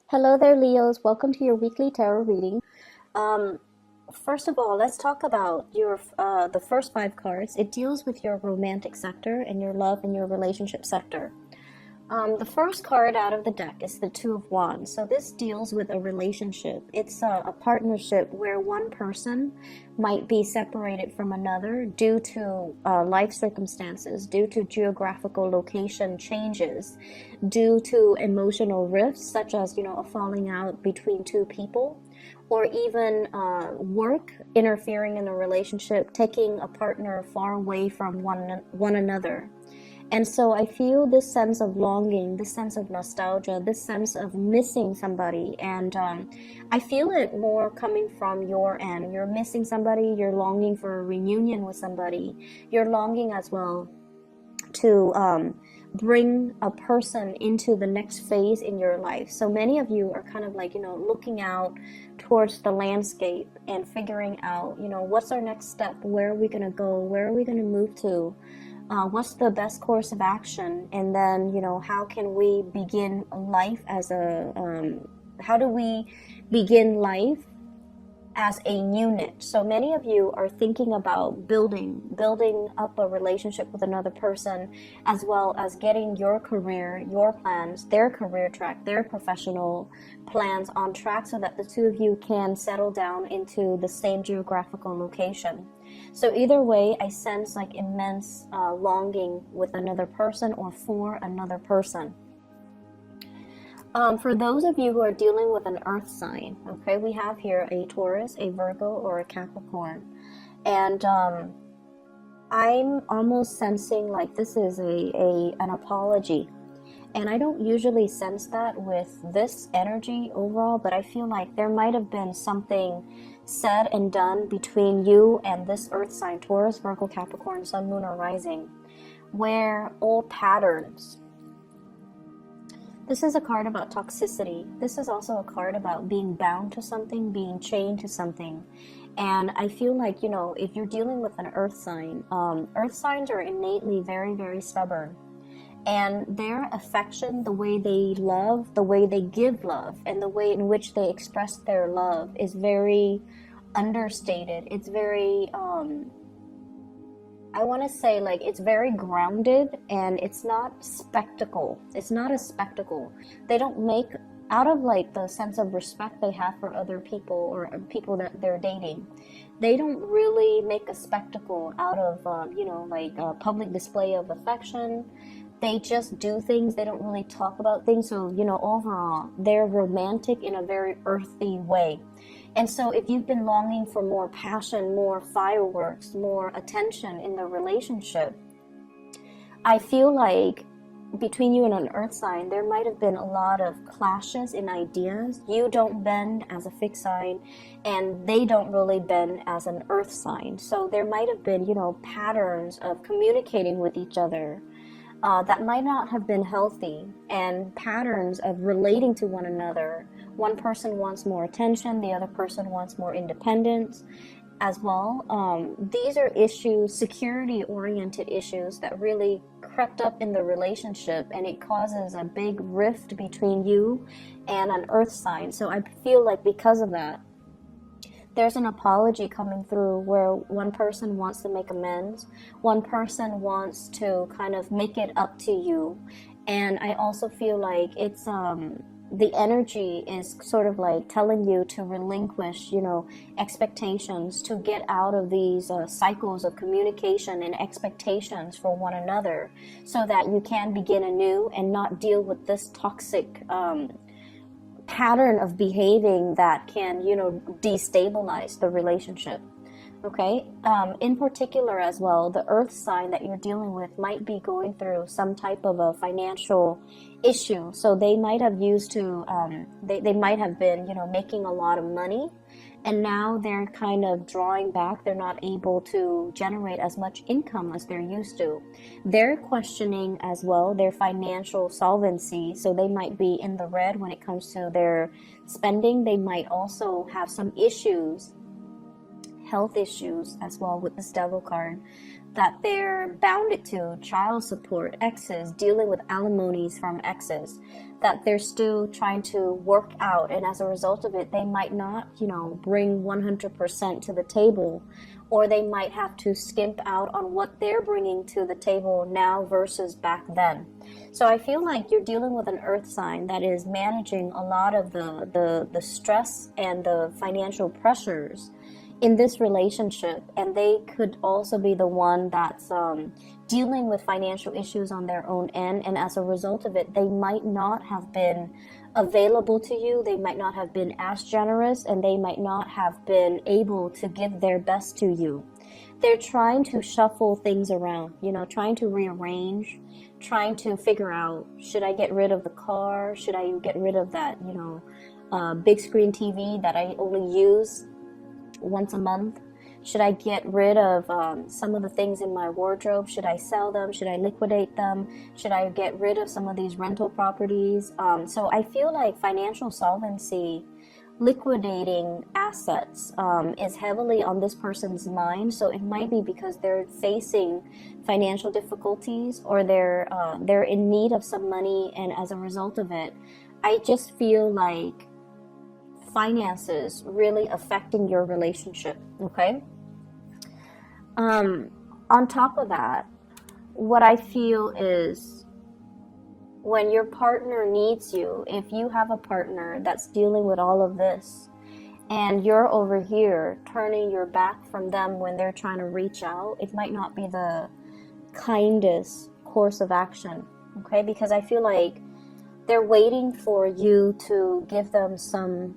Hello there, Leos. Welcome to your weekly tarot reading. Um, First of all, let's talk about your the first five cards. It deals with your romantic sector and your love and your relationship sector. The first card out of the deck is the Two of Wands. So this deals with a relationship. It's a partnership where one person might be separated from another due to life circumstances, due to geographical location changes, due to emotional rifts, such as, a falling out between two people, or even work interfering in a relationship, taking a partner far away from one another. And so I feel this sense of longing, this sense of nostalgia, this sense of missing somebody. And I feel it more coming from your end. You're missing somebody, you're longing for a reunion with somebody, you're longing as well to bring a person into the next phase in your life. So many of you are kind of like, looking out towards the landscape and figuring out, what's our next step? Where are we going to go? Where are we going to move to? What's the best course of action? And then, how can we begin life as how do we begin life as a unit? So many of you are thinking about building up a relationship with another person, as well as getting your career, your plans, their career track, their professional plans on track so that the two of you can settle down into the same geographical location. So either way, I sense like immense longing with another person or for another person. For those of you who are dealing with an earth sign, okay, we have here a Taurus, a Virgo, or a Capricorn. And I'm almost sensing like this is an apology. And I don't usually sense that with this energy overall, but I feel like there might have been something said and done between you and this earth sign, Taurus, Virgo, Capricorn, Sun, Moon, or Rising, where old patterns. This is a card about toxicity. This is also a card about being bound to something, being chained to something. And I feel like, if you're dealing with an earth sign, earth signs are innately very, very stubborn. And their affection, the way they love, the way they give love, and the way in which they express their love is very understated. It's very, I want to say like it's very grounded, and it's not spectacle. It's not a spectacle. They don't make out of like the sense of respect they have for other people or people that they're dating. They don't really make a spectacle out of, like a public display of affection. They just do things. They don't really talk about things. So, overall, they're romantic in a very earthy way. And so if you've been longing for more passion, more fireworks, more attention in the relationship, I feel like between you and an earth sign, there might have been a lot of clashes in ideas. You don't bend as a fixed sign, and they don't really bend as an earth sign. So there might have been, patterns of communicating with each other that might not have been healthy, and patterns of relating to one another. One person wants more attention, the other person wants more independence as well. These are issues, security-oriented issues that really crept up in the relationship, and it causes a big rift between you and an earth sign. So I feel like because of that, there's an apology coming through where one person wants to make amends, one person wants to kind of make it up to you. And I also feel like it's the energy is sort of like telling you to relinquish, expectations, to get out of these cycles of communication and expectations for one another, so that you can begin anew and not deal with this toxic pattern of behaving that can, destabilize the relationship. Okay. In particular as well, the earth sign that you're dealing with might be going through some type of a financial issue. So they might have used to, they might have been, making a lot of money, and now they're kind of drawing back. They're not able to generate as much income as they're used to. They're questioning as well their financial solvency. So they might be in the red when it comes to their spending. They might also have some issues, health issues as well with this devil card. that they're bounded to, child support, exes, dealing with alimonies from exes, that they're still trying to work out, and as a result of it, they might not, bring 100% to the table, or they might have to skimp out on what they're bringing to the table now versus back then. So I feel like you're dealing with an earth sign that is managing a lot of the stress and the financial pressures in this relationship, and they could also be the one that's dealing with financial issues on their own end, and as a result of it, they might not have been available to you, they might not have been as generous, and they might not have been able to give their best to you. They're trying to shuffle things around, trying to rearrange, trying to figure out, should I get rid of the car, should I get rid of that big screen TV that I only use once a month? Should I get rid of some of the things in my wardrobe? Should I sell them? Should I liquidate them? Should I get rid of some of these rental properties? So I feel like financial solvency, liquidating assets, is heavily on this person's mind. So it might be because they're facing financial difficulties, or they're in need of some money, and as a result of it, I just feel like finances really affecting your relationship. Okay. On top of that, what I feel is when your partner needs you, if you have a partner that's dealing with all of this and you're over here turning your back from them when they're trying to reach out, it might not be the kindest course of action. Okay. Because I feel like they're waiting for you to give them some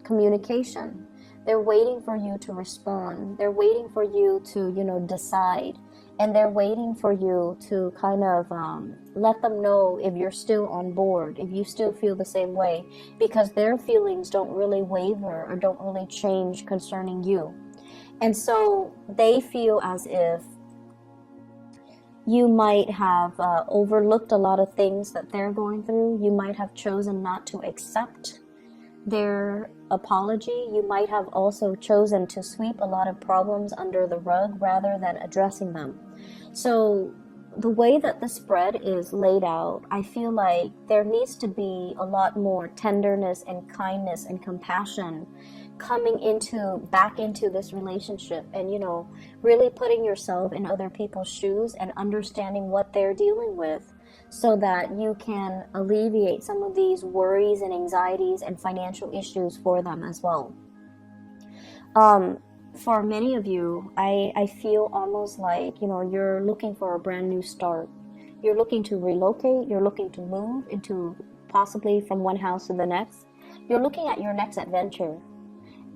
communication. They're waiting for you to respond. They're waiting for you to, decide. And they're waiting for you to kind of let them know if you're still on board, if you still feel the same way, because their feelings don't really waver or don't really change concerning you. And so they feel as if you might have overlooked a lot of things that they're going through. You might have chosen not to accept their apology. You might have also chosen to sweep a lot of problems under the rug rather than addressing them. So the way that the spread is laid out, I feel like there needs to be a lot more tenderness and kindness and compassion coming back into this relationship, and really putting yourself in other people's shoes and understanding what they're dealing with, so that you can alleviate some of these worries and anxieties and financial issues for them as well. For many of you, I feel almost like you're looking for a brand new start. You're looking to relocate, you're looking to move into possibly from one house to the next. You're looking at your next adventure.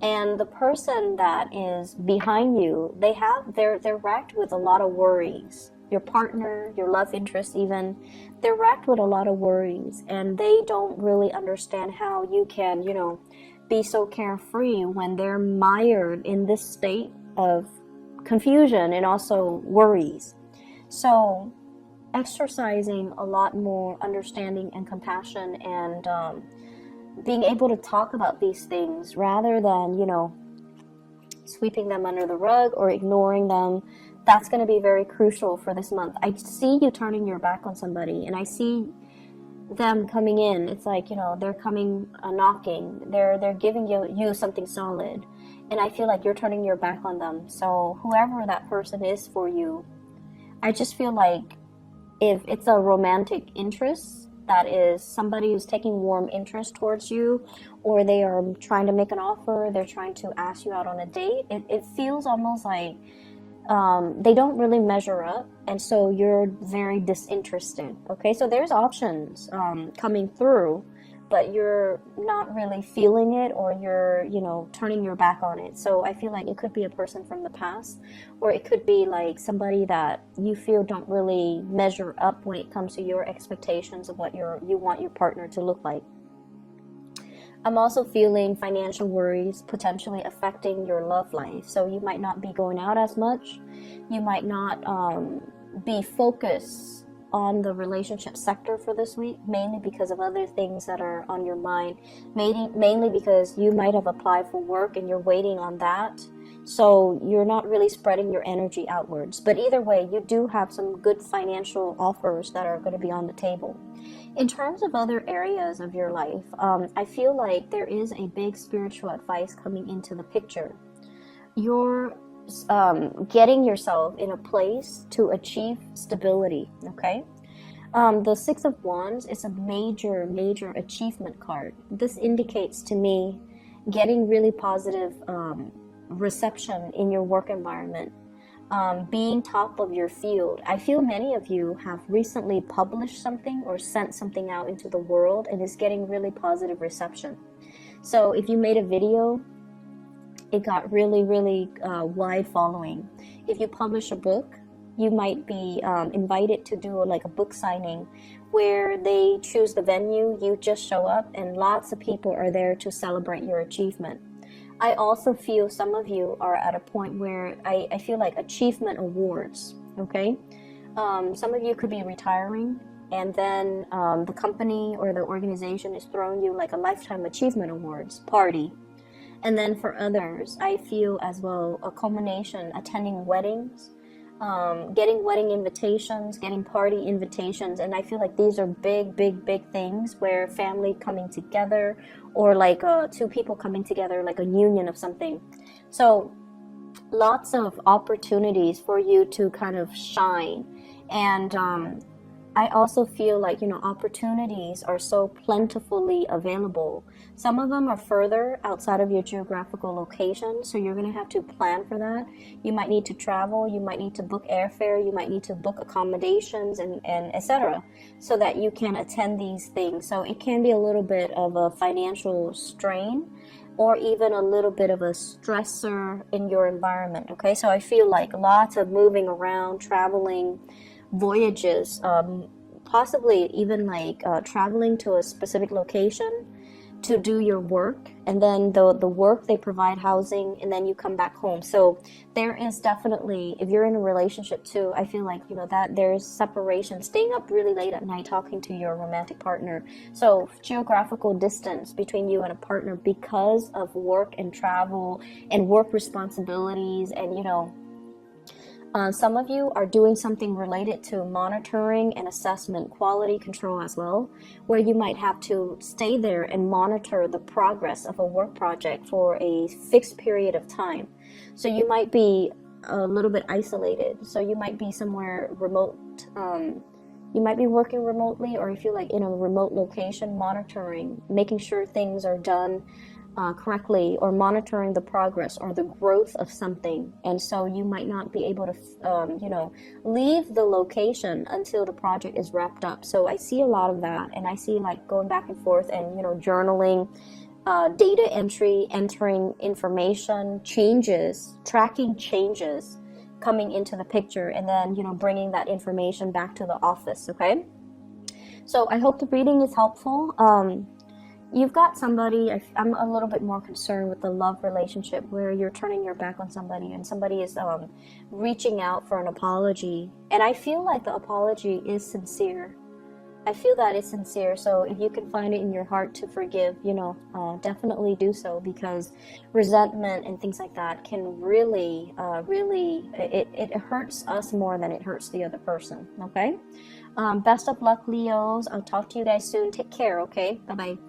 And the person that is behind you, they're racked with a lot of worries. Your partner, your love interest even, they're racked with a lot of worries, and they don't really understand how you can, be so carefree when they're mired in this state of confusion and also worries. So exercising a lot more understanding and compassion, and being able to talk about these things rather than, sweeping them under the rug or ignoring them, that's going to be very crucial for this month. I see you turning your back on somebody, and I see them coming in. It's like, they're coming knocking. They're giving you something solid, and I feel like you're turning your back on them. So whoever that person is for you, I just feel like if it's a romantic interest, that is somebody who's taking warm interest towards you, or they are trying to make an offer, they're trying to ask you out on a date, it feels almost like they don't really measure up, and so you're very disinterested. Okay, so there's options coming through, but you're not really feeling it, or you're turning your back on it. So I feel like it could be a person from the past, or it could be like somebody that you feel don't really measure up when it comes to your expectations of what you want your partner to look like. I'm also feeling financial worries potentially affecting your love life. So you might not be going out as much. You might not be focused on the relationship sector for this week, mainly because of other things that are on your mind. Mainly because you might have applied for work and you're waiting on that. So you're not really spreading your energy outwards. But either way, you do have some good financial offers that are going to be on the table. In terms of other areas of your life, I feel like there is a big spiritual advice coming into the picture. You're getting yourself in a place to achieve stability, okay? The Six of Wands is a major, major achievement card. This indicates to me getting really positive reception in your work environment, being top of your field. I feel many of you have recently published something or sent something out into the world and is getting really positive reception. So if you made a video, it got really, really wide following. If you publish a book, you might be invited to do like a book signing where they choose the venue, you just show up, and lots of people are there to celebrate your achievement. I also feel some of you are at a point where I feel like achievement awards, okay? Some of you could be retiring, and then the company or the organization is throwing you like a lifetime achievement awards party. And then for others, I feel as well a culmination, attending weddings, getting wedding invitations, getting party invitations. And I feel like these are big, big, big things where family coming together, or like two people coming together, like a union of something. So lots of opportunities for you to kind of shine. And I also feel like, opportunities are so plentifully available. Some of them are further outside of your geographical location, so you're going to have to plan for that. You might need to travel, you might need to book airfare, you might need to book accommodations and etc. so that you can attend these things. So it can be a little bit of a financial strain, or even a little bit of a stressor in your environment, okay? So I feel like lots of moving around, traveling, voyages, possibly even like traveling to a specific location to do your work, and then the work, they provide housing, and then you come back home. So there is definitely, if you're in a relationship too, I feel like that there's separation, staying up really late at night talking to your romantic partner. So geographical distance between you and a partner because of work and travel and work responsibilities, and some of you are doing something related to monitoring and assessment, quality control as well, where you might have to stay there and monitor the progress of a work project for a fixed period of time. So you might be a little bit isolated. So you might be somewhere remote. You might be working remotely, or if you're like in a remote location, monitoring, making sure things are done correctly, or monitoring the progress or the growth of something. And so you might not be able to leave the location until the project is wrapped up. So I see a lot of that, and I see like going back and forth and journaling, data entry, entering information, changes, tracking changes coming into the picture, and then bringing that information back to the office. Okay, so I hope the reading is helpful. You've got somebody, I'm a little bit more concerned with the love relationship where you're turning your back on somebody and somebody is reaching out for an apology. And I feel like the apology is sincere. I feel that it's sincere. So if you can find it in your heart to forgive, definitely do so, because resentment and things like that can really, it hurts us more than it hurts the other person. Okay? Best of luck, Leos. I'll talk to you guys soon. Take care, okay? Bye-bye.